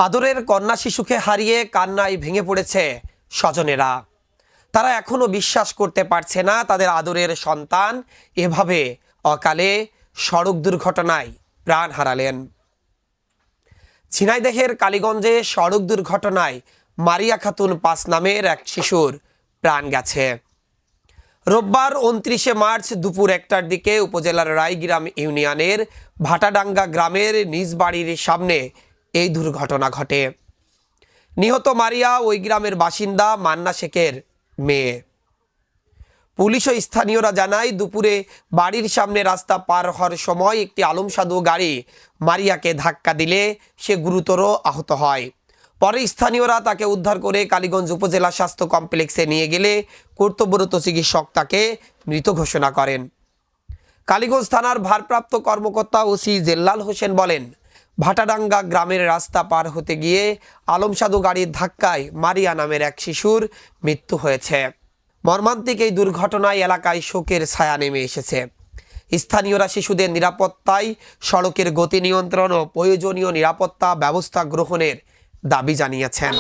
আদরের কন্যা শিশুকে হারিয়ে কান্নায় ভেঙে পড়েছে স্বজনেরা। তারা এখনো বিশ্বাস করতে পারছে না তাদের আদরের সন্তান এভাবে অকালে সড়ক দুর্ঘটনায় প্রাণ হারালেন। ঝিনাইদহের কালীগঞ্জে সড়ক দুর্ঘটনায় মারিয়া খাতুন ৫ নামের এক শিশুর প্রাণ গেছে। রোববার ২৯শে মার্চ দুপুর ১টার দিকে উপজেলার রায়গ্রাম ইউনিয়নের ভাটাডাঙ্গা গ্রামের নিজ বাড়ির সামনে এই দুর্ঘটনা ঘটে। নিহত মারিয়া ওই গ্রামের বাসিন্দা মান্না শেখের মেয়ে। পুলিশ ও স্থানীয়রা জানায়, দুপুরে বাড়ির সামনে রাস্তা পার হওয়ার সময় একটি আলমসাধু গাড়ি মারিয়াকে ধাক্কা দিলে সে গুরুতর আহত হয়। পরে স্থানীয়রা তাকে উদ্ধার করে কালীগঞ্জ উপজেলা স্বাস্থ্য কমপ্লেক্সে নিয়ে গেলে কর্তব্যরত চিকিৎসক তাকে মৃত ঘোষণা করেন। কালীগঞ্জ থানার ভারপ্রাপ্ত কর্মকর্তা ওসি জেল্লাল হোসেন বলেন, ভাটাডাঙ্গা গ্রামের রাস্তা পার হতে গিয়ে আলমসাধু গাড়ির ধাক্কায় মারিয়া নামের এক শিশুর মৃত্যু হয়েছে। মর্মান্তিক এই দুর্ঘটনায় এলাকায় শোকের ছায়া নেমে এসেছে। স্থানীয়রা শিশুদের নিরাপত্তায় সড়কের গতি নিয়ন্ত্রণ ও প্রয়োজনীয় নিরাপত্তা ব্যবস্থা গ্রহণের দাবি জানিয়েছেন।